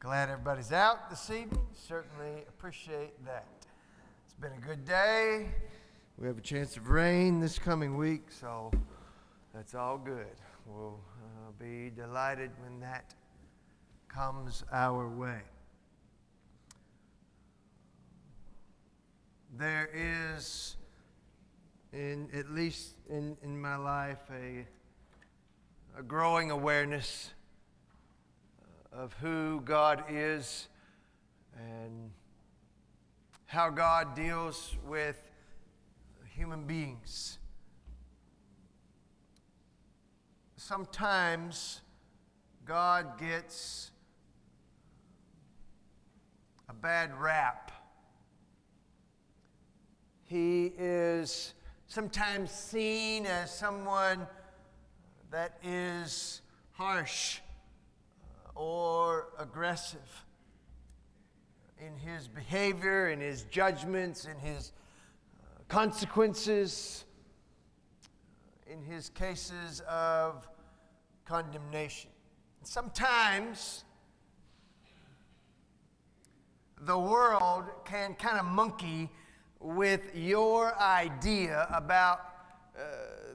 Glad everybody's out this evening. Certainly appreciate that. It's been a good day. We have a chance of rain this coming week, so that's all good. We'll be delighted when that comes our way. There is, at least in my life, a growing awareness of who God is and how God deals with human beings. Sometimes God gets a bad rap. He is sometimes seen as someone that is harsh or aggressive in his behavior, in his judgments, in his consequences, in his cases of condemnation. Sometimes the world can kind of monkey with your idea about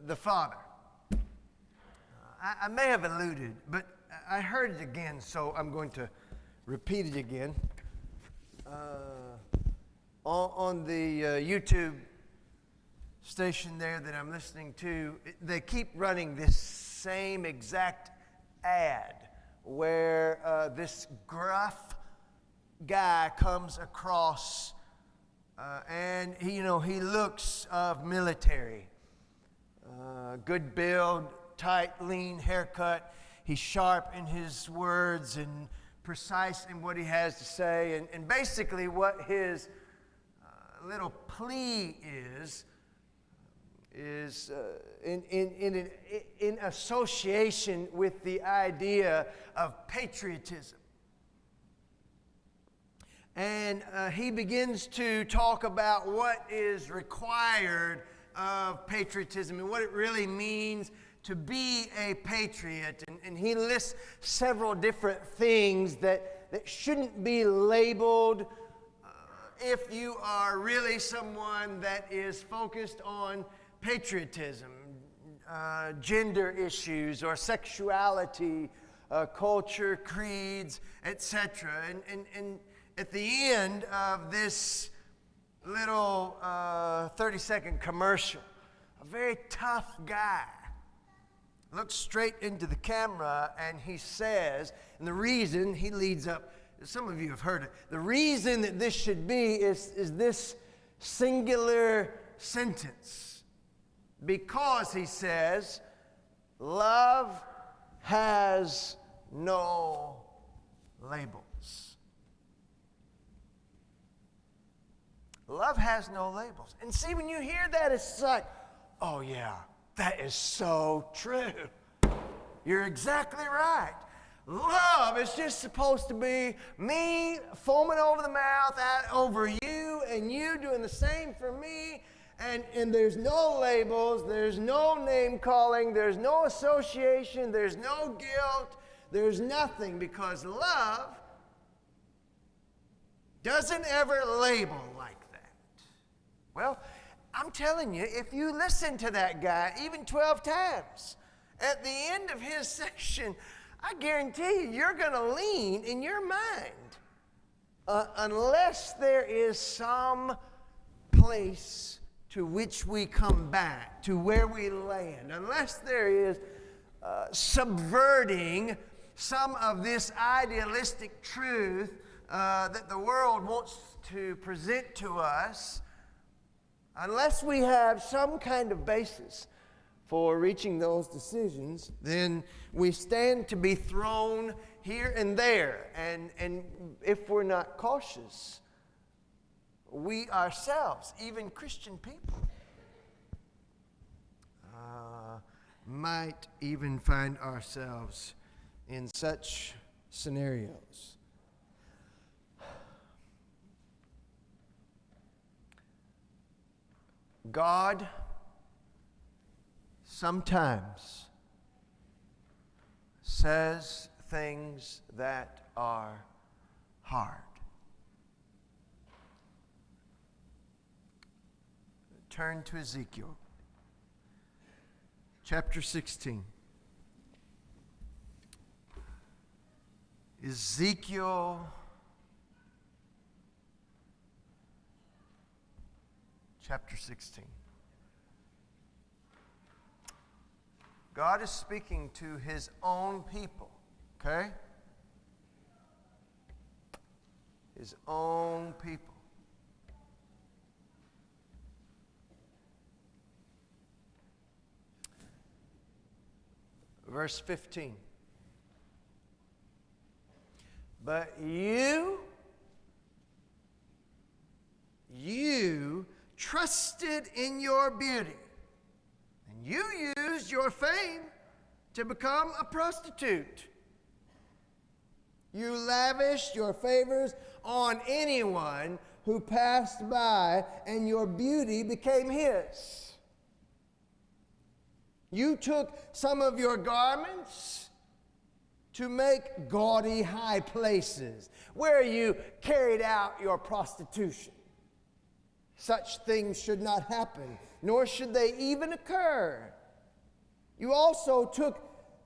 the Father. I may have alluded, but I heard it again, so I'm going to repeat it again. On the YouTube station there that I'm listening to, they keep running this same exact ad where this gruff guy comes across and he looks of military, good build, tight, lean haircut. He's sharp in his words and precise in what he has to say. And basically what his little plea is in association with the idea of patriotism. And he begins to talk about what is required of patriotism and what it really means to be a patriot. And he lists several different things that shouldn't be labeled if you are really someone that is focused on patriotism, gender issues or sexuality, culture, creeds, etc. And at the end of this little 30-second commercial, a very tough guy looks straight into the camera and he says, and the reason he leads up, some of you have heard it, the reason that this should be is this singular sentence. Because, he says, love has no labels. Love has no labels. And see, when you hear that, it's like, oh yeah, that is so true. You're exactly right. Love is just supposed to be me foaming over the mouth over you and you doing the same for me. And there's no labels, there's no name calling, there's no association, there's no guilt, there's nothing, because love doesn't ever label like that. Well, I'm telling you, if you listen to that guy even 12 times, at the end of his session, I guarantee you're going to lean in your mind unless there is some place to which we come back, to where we land, unless there is subverting some of this idealistic truth that the world wants to present to us, unless we have some kind of basis for reaching those decisions, then we stand to be thrown here and there. And if we're not cautious, we ourselves, even Christian people, might even find ourselves in such scenarios. God sometimes says things that are hard. Turn to Ezekiel chapter 16. Ezekiel chapter 16. God is speaking to his own people, okay? His own people. Verse 15. But you trusted in your beauty, and you used your fame to become a prostitute. You lavished your favors on anyone who passed by, and your beauty became his. You took some of your garments to make gaudy high places where you carried out your prostitution. Such things should not happen, nor should they even occur. You also took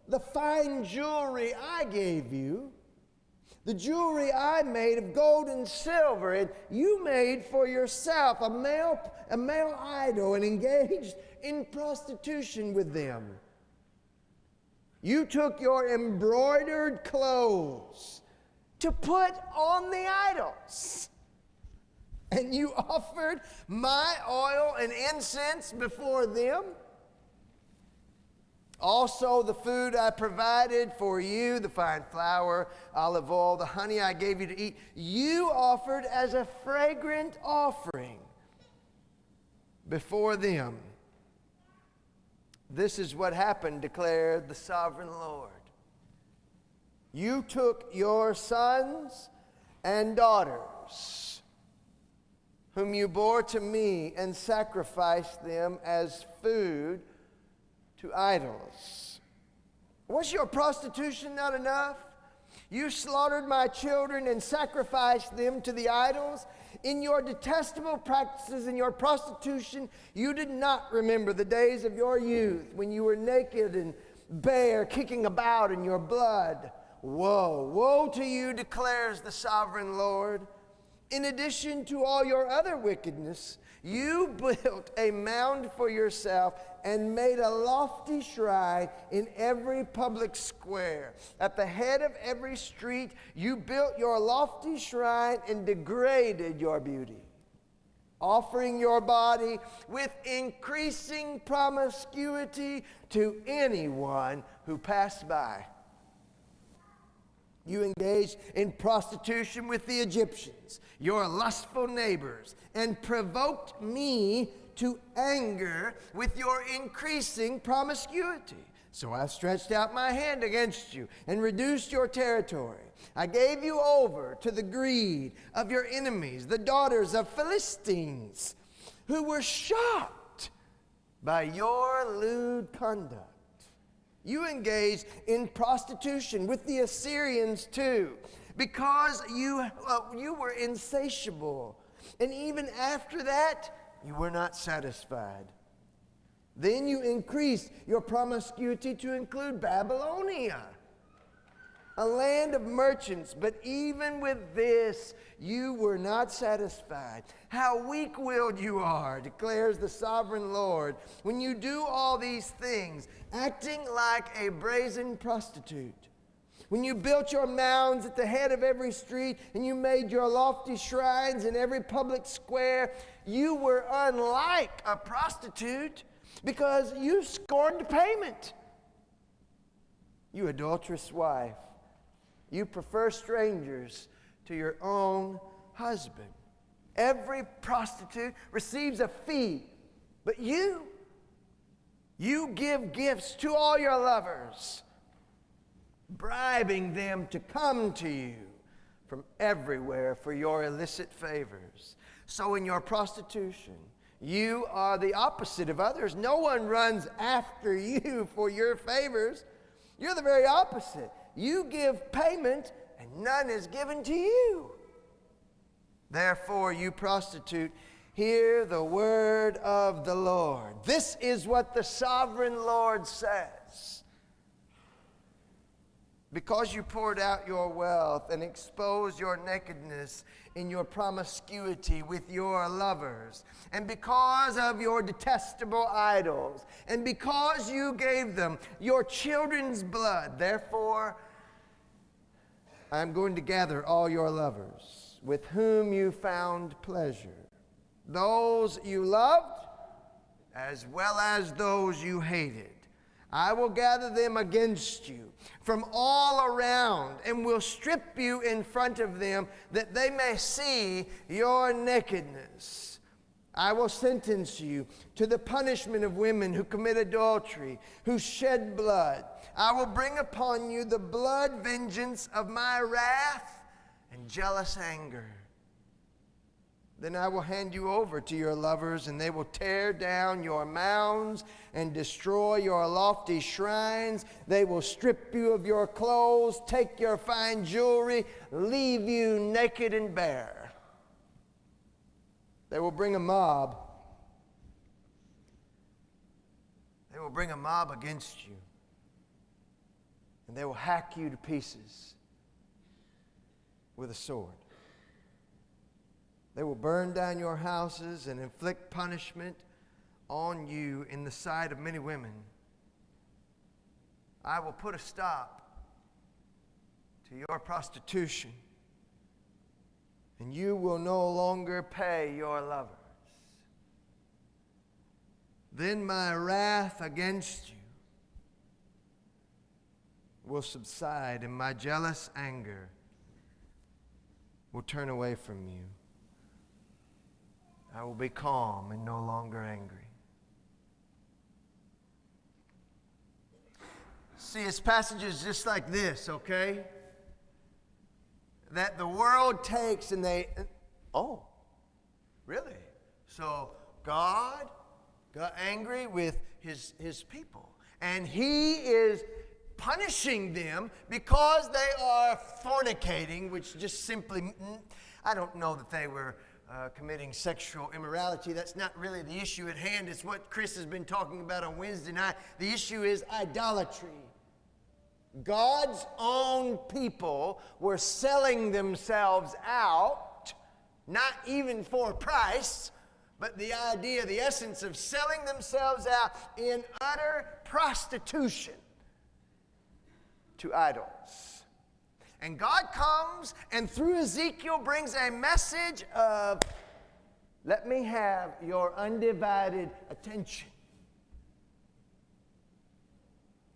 the fine jewelry I gave you, the jewelry I made of gold and silver, and you made for yourself a male idol and engaged in prostitution with them. You took your embroidered clothes to put on the idols, and you offered my oil and incense before them. Also, the food I provided for you, the fine flour, olive oil, the honey I gave you to eat, you offered as a fragrant offering before them. This is what happened, declared the sovereign Lord. You took your sons and daughters, whom you bore to me, and sacrificed them as food to idols. Was your prostitution not enough? You slaughtered my children and sacrificed them to the idols. In your detestable practices and your prostitution, you did not remember the days of your youth when you were naked and bare, kicking about in your blood. Woe, woe to you, declares the sovereign Lord. In addition to all your other wickedness, you built a mound for yourself and made a lofty shrine in every public square. At the head of every street, you built your lofty shrine and degraded your beauty, offering your body with increasing promiscuity to anyone who passed by. You engaged in prostitution with the Egyptians, your lustful neighbors, and provoked me to anger with your increasing promiscuity. So I stretched out my hand against you and reduced your territory. I gave you over to the greed of your enemies, the daughters of Philistines, who were shocked by your lewd conduct. You engaged in prostitution with the Assyrians too, because you were insatiable. And even after that, you were not satisfied. Then you increased your promiscuity to include Babylonia, a land of merchants. But even with this, you were not satisfied. How weak-willed you are, declares the sovereign Lord, when you do all these things, acting like a brazen prostitute. When you built your mounds at the head of every street and you made your lofty shrines in every public square, you were unlike a prostitute because you scorned payment. You adulterous wife, you prefer strangers to your own husband. Every prostitute receives a fee, but you give gifts to all your lovers, bribing them to come to you from everywhere for your illicit favors. So in your prostitution, you are the opposite of others. No one runs after you for your favors. You're the very opposite. You give payment and none is given to you. Therefore, you prostitute, hear the word of the Lord. This is what the sovereign Lord says. Because you poured out your wealth and exposed your nakedness in your promiscuity with your lovers, and because of your detestable idols, and because you gave them your children's blood, therefore I am going to gather all your lovers with whom you found pleasure, those you loved as well as those you hated. I will gather them against you from all around and will strip you in front of them that they may see your nakedness. I will sentence you to the punishment of women who commit adultery, who shed blood. I will bring upon you the blood vengeance of my wrath and jealous anger. Then I will hand you over to your lovers, and they will tear down your mounds and destroy your lofty shrines. They will strip you of your clothes, take your fine jewelry, leave you naked and bare. They will bring a mob. They will bring a mob against you, and they will hack you to pieces with a sword. They will burn down your houses and inflict punishment on you in the sight of many women. I will put a stop to your prostitution, and you will no longer pay your lovers. Then my wrath against you will subside, and my jealous anger will turn away from you. I will be calm and no longer angry. See, it's passages just like this, okay? That the world takes and they, oh, really? So God got angry with his people. And he is punishing them because they are fornicating, which just simply, I don't know that they were committing sexual immorality. That's not really the issue at hand. It's what Chris has been talking about on Wednesday night. The issue is idolatry. God's own people were selling themselves out, not even for a price, but the idea, the essence of selling themselves out in utter prostitution to idols. And God comes and through Ezekiel brings a message of, let me have your undivided attention.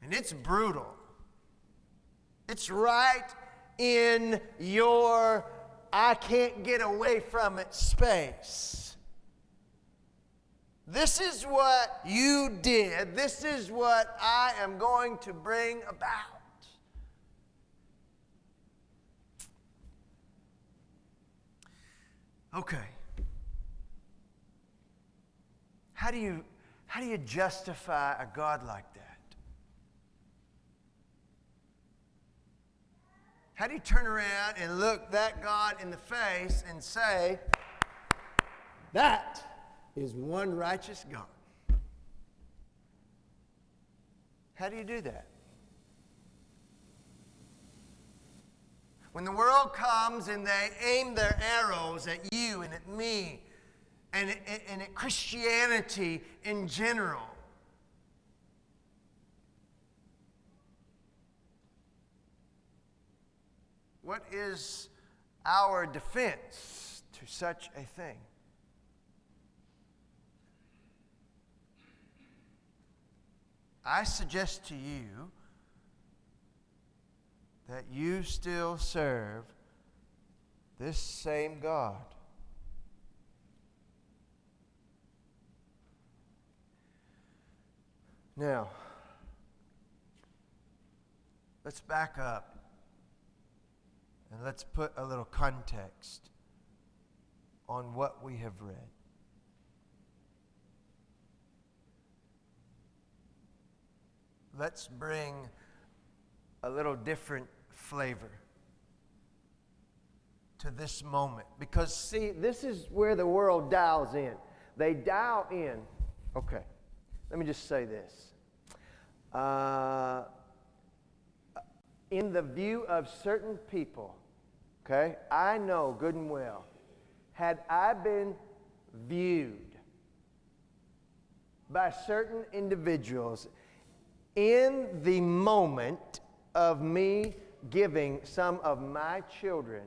And it's brutal. It's right in your I can't get away from it space. This is what you did. This is what I am going to bring about. Okay. How do you justify a God like that? How do you turn around and look that God in the face and say, that is one righteous God? How do you do that? When the world comes and they aim their arrows at you and at me and at Christianity in general, what is our defense to such a thing? I suggest to you that you still serve this same God. Now, let's back up and let's put a little context on what we have read. Let's bring a little different flavor to this moment. Because, see, this is where the world dials in. They dial in. Okay, let me just say this. In the view of certain people, okay, I know good and well, had I been viewed by certain individuals in the moment of me giving some of my children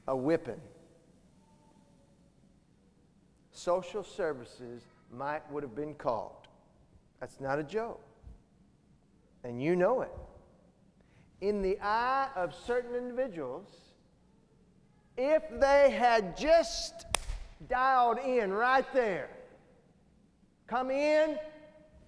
a whipping, social services would have been called. That's not a joke. And you know it. In the eye of certain individuals, if they had just dialed in right there, come in,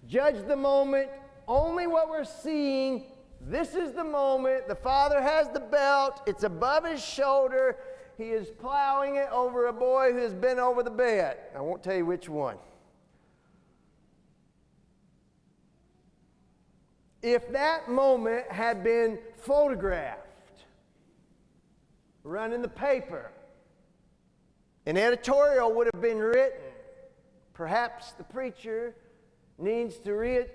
judge the moment, only what we're seeing, this is the moment, the father has the belt, it's above his shoulder, he is plowing it over a boy who has been over the bed. I won't tell you which one. If that moment had been photographed, run in the paper, an editorial would have been written. Perhaps the preacher needs to read,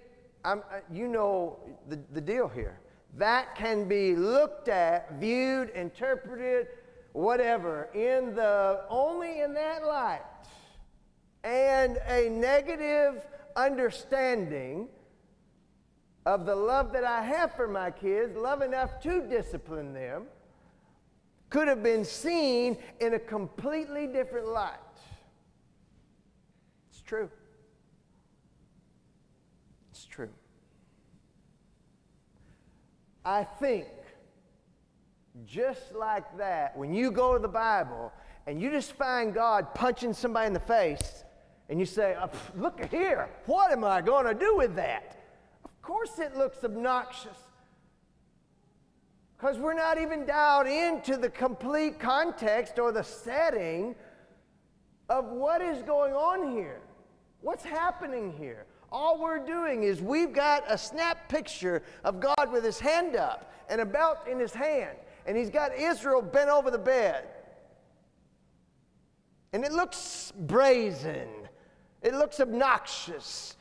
you know the deal here. That can be looked at, viewed, interpreted, whatever, only in that light. And a negative understanding of the love that I have for my kids, love enough to discipline them, could have been seen in a completely different light. It's true. It's true. I think, just like that, when you go to the Bible and you just find God punching somebody in the face and you say, look here, what am I going to do with that? Of course it looks obnoxious, because we're not even dialed into the complete context or the setting of what is going on here. What's happening here? All we're doing is we've got a snap picture of God with his hand up and a belt in his hand, and he's got Israel bent over the bed. And it looks brazen. It looks obnoxious.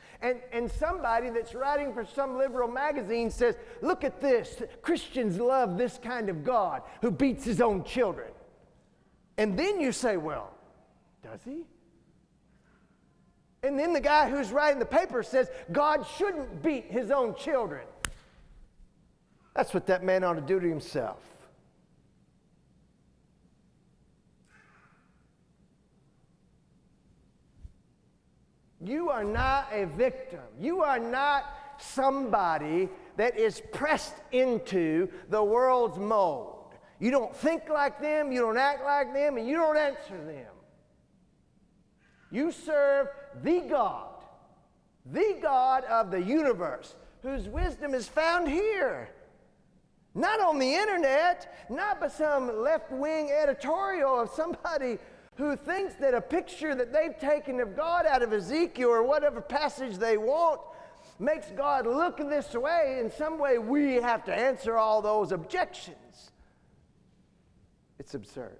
And somebody that's writing for some liberal magazine says, look at this. Christians love this kind of God who beats his own children. And then you say, well, does he? And then the guy who's writing the paper says, God shouldn't beat his own children. That's what that man ought to do to himself. You are not a victim. You are not somebody that is pressed into the world's mold. You don't think like them, you don't act like them, and you don't answer them. You serve the God of the universe, whose wisdom is found here. Not on the internet, not by some left-wing editorial of somebody who thinks that a picture that they've taken of God out of Ezekiel or whatever passage they want makes God look this way. In some way, we have to answer all those objections. It's absurd.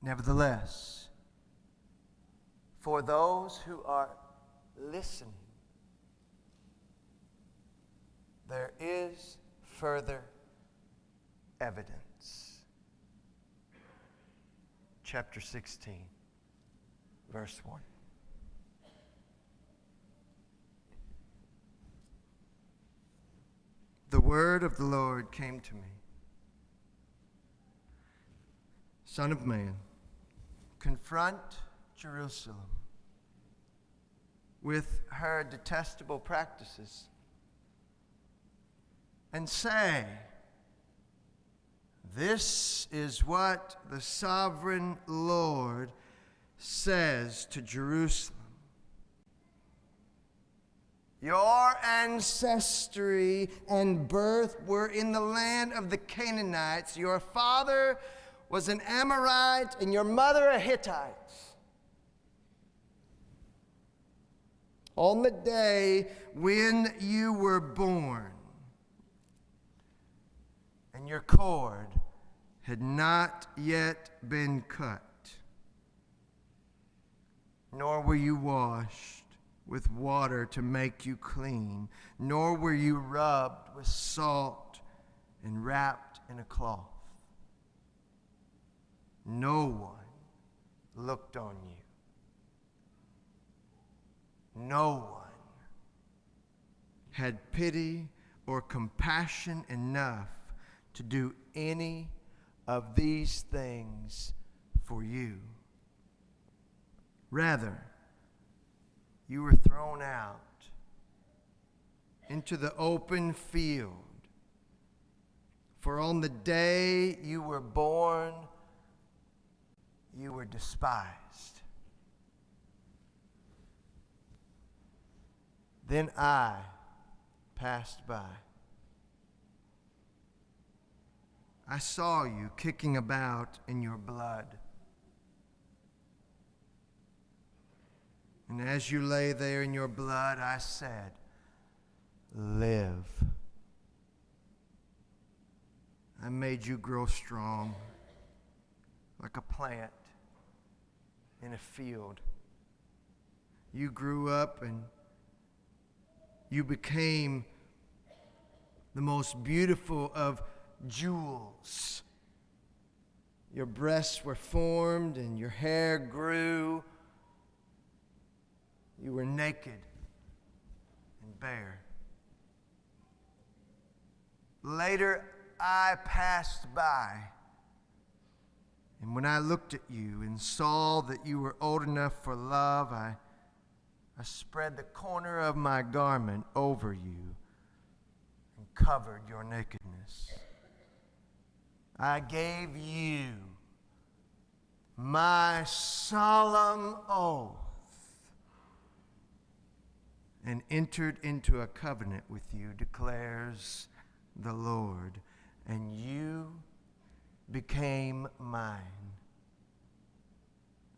Nevertheless, for those who are listening, there is further evidence. Chapter 16, verse 1. The word of the Lord came to me. Son of man, confront Jerusalem with her detestable practices and say, this is what the sovereign Lord says to Jerusalem. Your ancestry and birth were in the land of the Canaanites. Your father was an Amorite and your mother a Hittite. on the day when you were born, and your cord had not yet been cut, nor were you washed with water to make you clean, nor were you rubbed with salt and wrapped in a cloth. No one looked on you. No one had pity or compassion enough to do any of these things for you. Rather, you were thrown out into the open field. For on the day you were born, you were despised. Then I passed by. I saw you kicking about in your blood. And as you lay there in your blood, I said, live. I made you grow strong like a plant in a field. You grew up and you became the most beautiful of jewels. Your breasts were formed and your hair grew. You were naked and bare. Later, I passed by, and when I looked at you and saw that you were old enough for love, I spread the corner of my garment over you and covered your nakedness. I gave you my solemn oath and entered into a covenant with you, declares the Lord, and you became mine.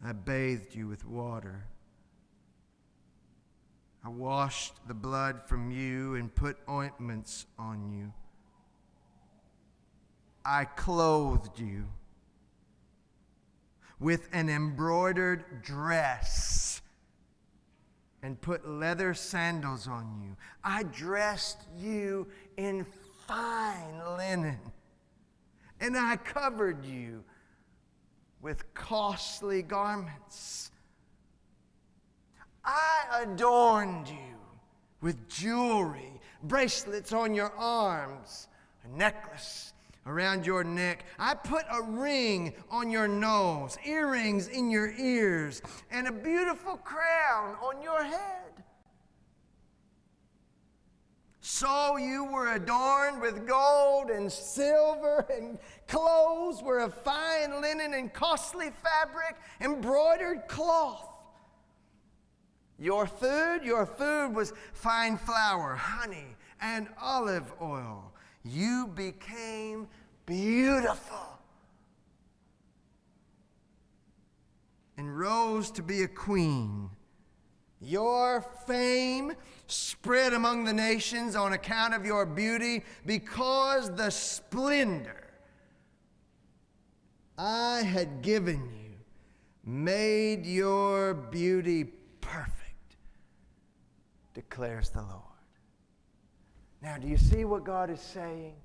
I bathed you with water. I washed the blood from you and put ointments on you. I clothed you with an embroidered dress and put leather sandals on you. I dressed you in fine linen, and I covered you with costly garments. I adorned you with jewelry, bracelets on your arms, a necklace around your neck. I put a ring on your nose, earrings in your ears, and a beautiful crown on your head. So you were adorned with gold and silver, and clothes were of fine linen and costly fabric, embroidered cloth. Your food was fine flour, honey, and olive oil. You became beautiful and rose to be a queen. Your fame spread among the nations on account of your beauty, because the splendor I had given you made your beauty perfect, declares the Lord. Now, do you see what God is saying?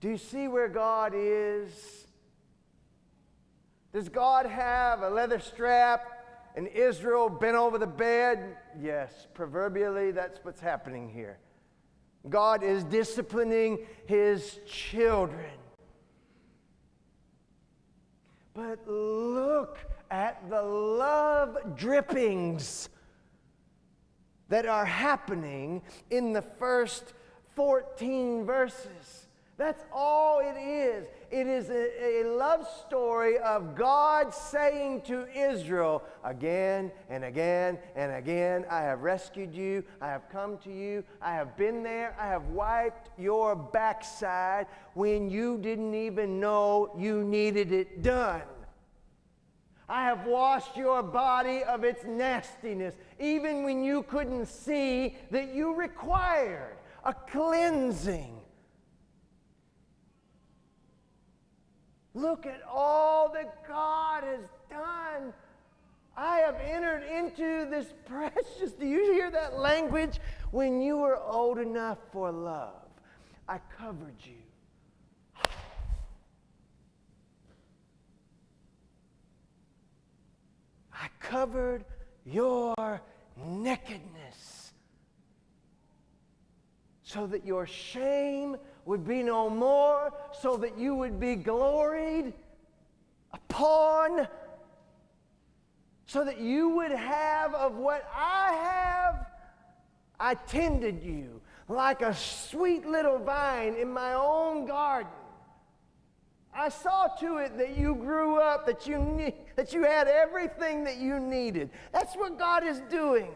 Do you see where God is? Does God have a leather strap and Israel bent over the bed? Yes, proverbially, that's what's happening here. God is disciplining his children. But look at the love drippings that are happening in the first 14 verses. That's all it is. It is a love story of God saying to Israel again and again and again, I have rescued you, I have come to you, I have been there, I have wiped your backside when you didn't even know you needed it done. I have washed your body of its nastiness, even when you couldn't see that you required a cleansing. Look at all that God has done. I have entered into this precious, do you hear that language? When you were old enough for love, I covered you. I covered your nakedness so that your shame would be no more, so that you would be gloried upon, so that you would have of what I have. I tended you like a sweet little vine in my own garden. I saw to it that you grew up, that you had everything that you needed. That's what God is doing.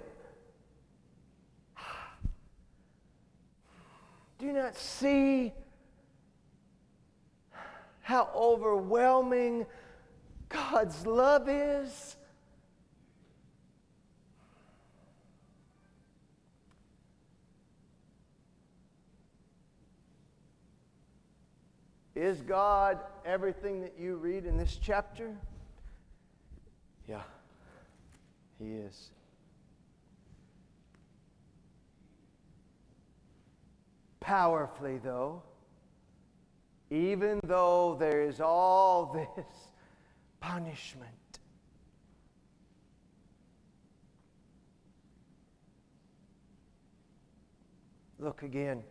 Do you not see how overwhelming God's love is? Is God everything that you read in this chapter? Yeah, He is. Powerfully, though, even though there is all this punishment, look again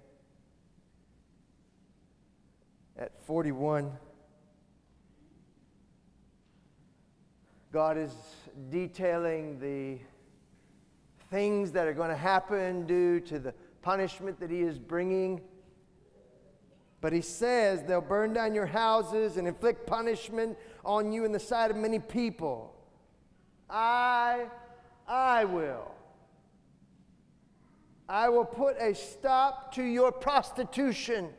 at 41. God is detailing the things that are going to happen due to the punishment that He is bringing. But He says they'll burn down your houses and inflict punishment on you in the sight of many people. I will. I will put a stop to your prostitution.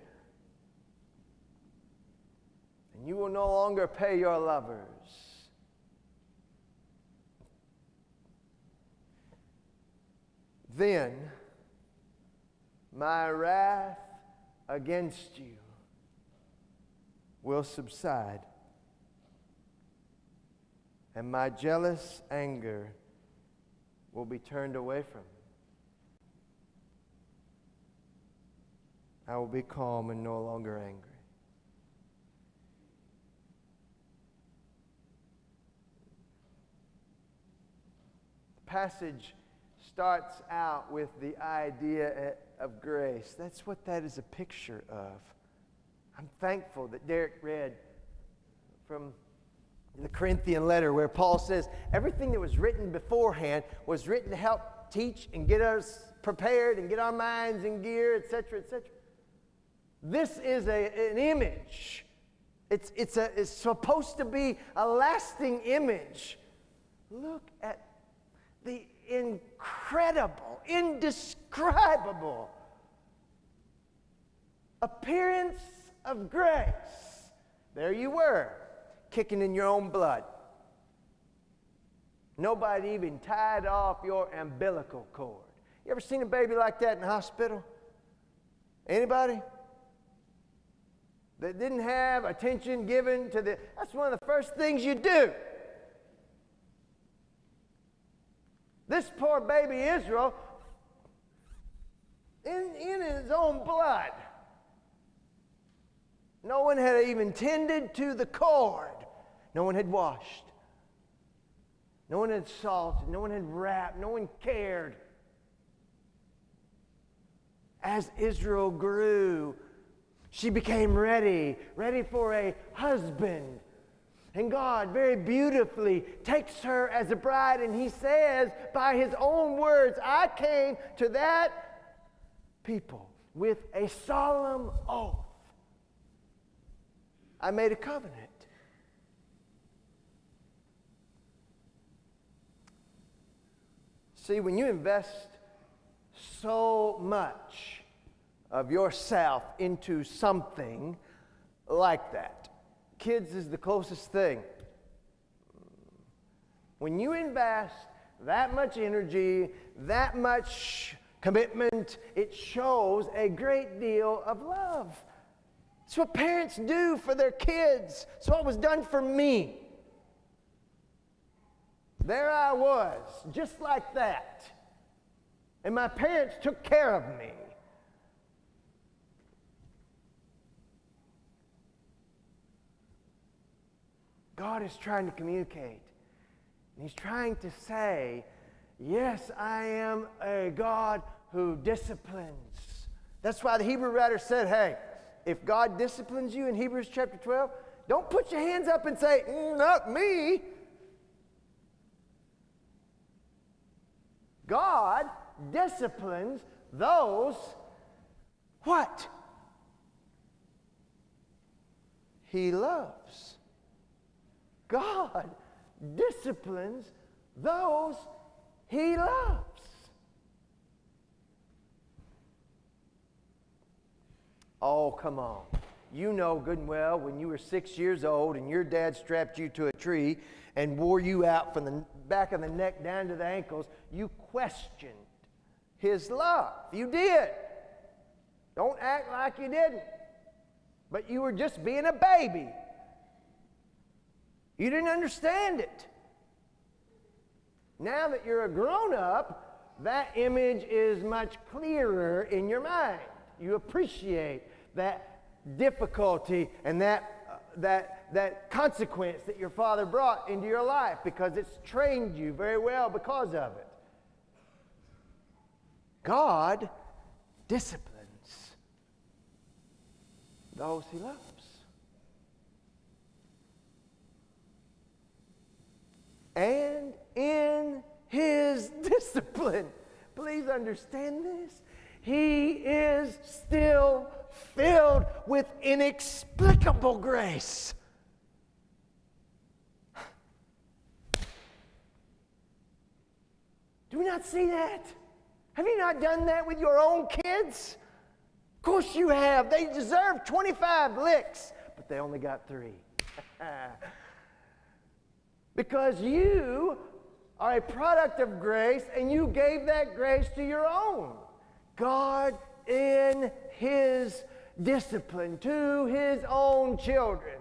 And you will no longer pay your lovers. Then my wrath against you will subside, and my jealous anger will be turned away from you. I will be calm and no longer angry. The passage starts out with the idea of grace. That's what that is a picture of. I'm thankful that Derek read from the Corinthian letter where Paul says everything that was written beforehand was written to help teach and get us prepared and get our minds in gear, etc., etc. This is an image. It's supposed to be a lasting image. Look at the incredible, indescribable appearance of grace. There you were, kicking in your own blood. Nobody even tied off your umbilical cord. You ever seen a baby like that in the hospital? Anybody? That didn't have attention given to the... That's one of the first things you do. This poor baby Israel, in his own blood. No one had even tended to the cord. No one had washed. No one had salted. No one had wrapped. No one cared. As Israel grew, she became ready for a husband. And God very beautifully takes her as a bride, and He says by His own words, I came to that people with a solemn oath. I made a covenant. See, when you invest so much of yourself into something like that, kids is the closest thing. When you invest that much energy, that much commitment, it shows a great deal of love. It's what parents do for their kids. It's what was done for me. There I was, just like that. And my parents took care of me. God is trying to communicate. And He's trying to say, yes, I am a God who disciplines. That's why the Hebrew writer said, hey, if God disciplines you in Hebrews chapter 12, don't put your hands up and say, not me. God disciplines those, what? He loves. God disciplines those He loves. Oh, come on. You know good and well when you were 6 years old and your dad strapped you to a tree and wore you out from the back of the neck down to the ankles, you questioned His love. You did. Don't act like you didn't. But you were just being a baby. You didn't understand it. Now that you're a grown-up, that image is much clearer in your mind. You appreciate that difficulty and that consequence that your father brought into your life because it's trained you very well because of it. God disciplines those He loves. And in His discipline, please understand this, He is still filled with inexplicable grace. Do we not see that? Have you not done that with your own kids? Of course you have. They deserve 25 licks, but they only got 3. Because you are a product of grace and you gave that grace to your own. God in His discipline to His own children,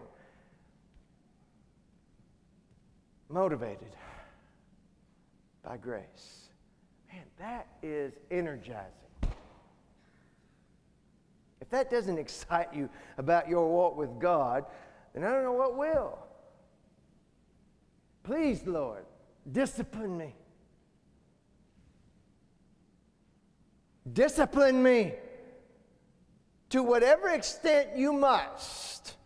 motivated by grace. Man, that is energizing. If that doesn't excite you about your walk with God, then I don't know what will. Please, Lord, discipline me. Discipline me to whatever extent you must.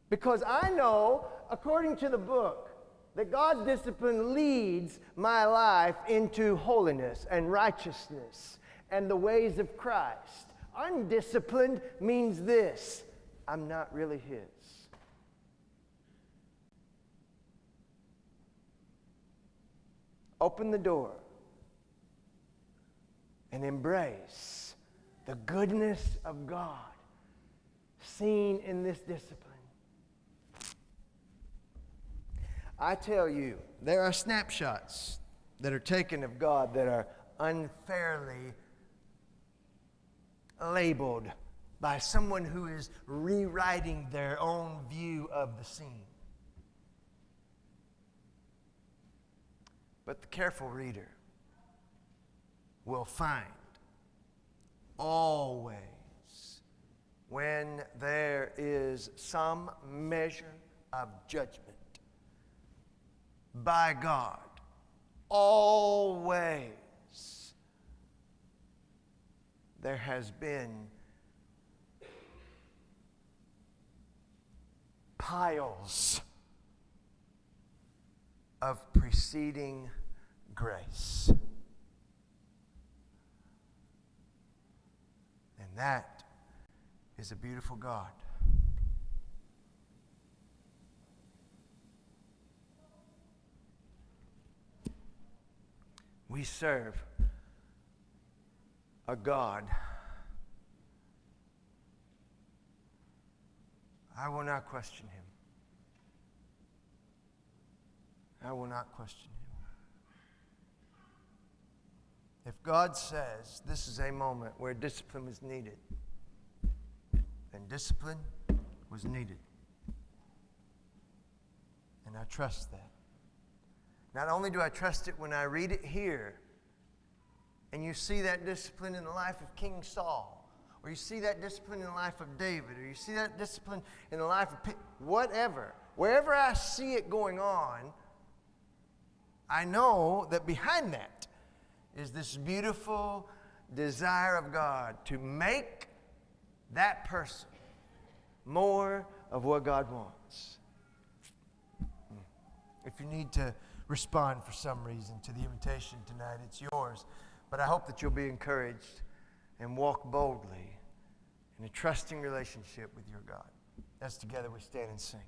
Because I know, according to the book, that God's discipline leads my life into holiness and righteousness and the ways of Christ. Undisciplined means this: I'm not really His. Open the door and embrace the goodness of God seen in this discipline. I tell you, there are snapshots that are taken of God that are unfairly labeled by someone who is rewriting their own view of the scene. But the careful reader will find always, when there is some measure of judgment by God, always there has been piles of preceding grace. And that is a beautiful God. We serve a God. I will not question Him. I will not question him. If God says this is a moment where discipline was needed, then discipline was needed. And I trust that. Not only do I trust it when I read it here, and you see that discipline in the life of King Saul, or you see that discipline in the life of David, or you see that discipline in the life of whatever, wherever I see it going on, I know that behind that is this beautiful desire of God to make that person more of what God wants. If you need to respond for some reason to the invitation tonight, it's yours. But I hope that you'll be encouraged and walk boldly in a trusting relationship with your God. As together we stand and sing.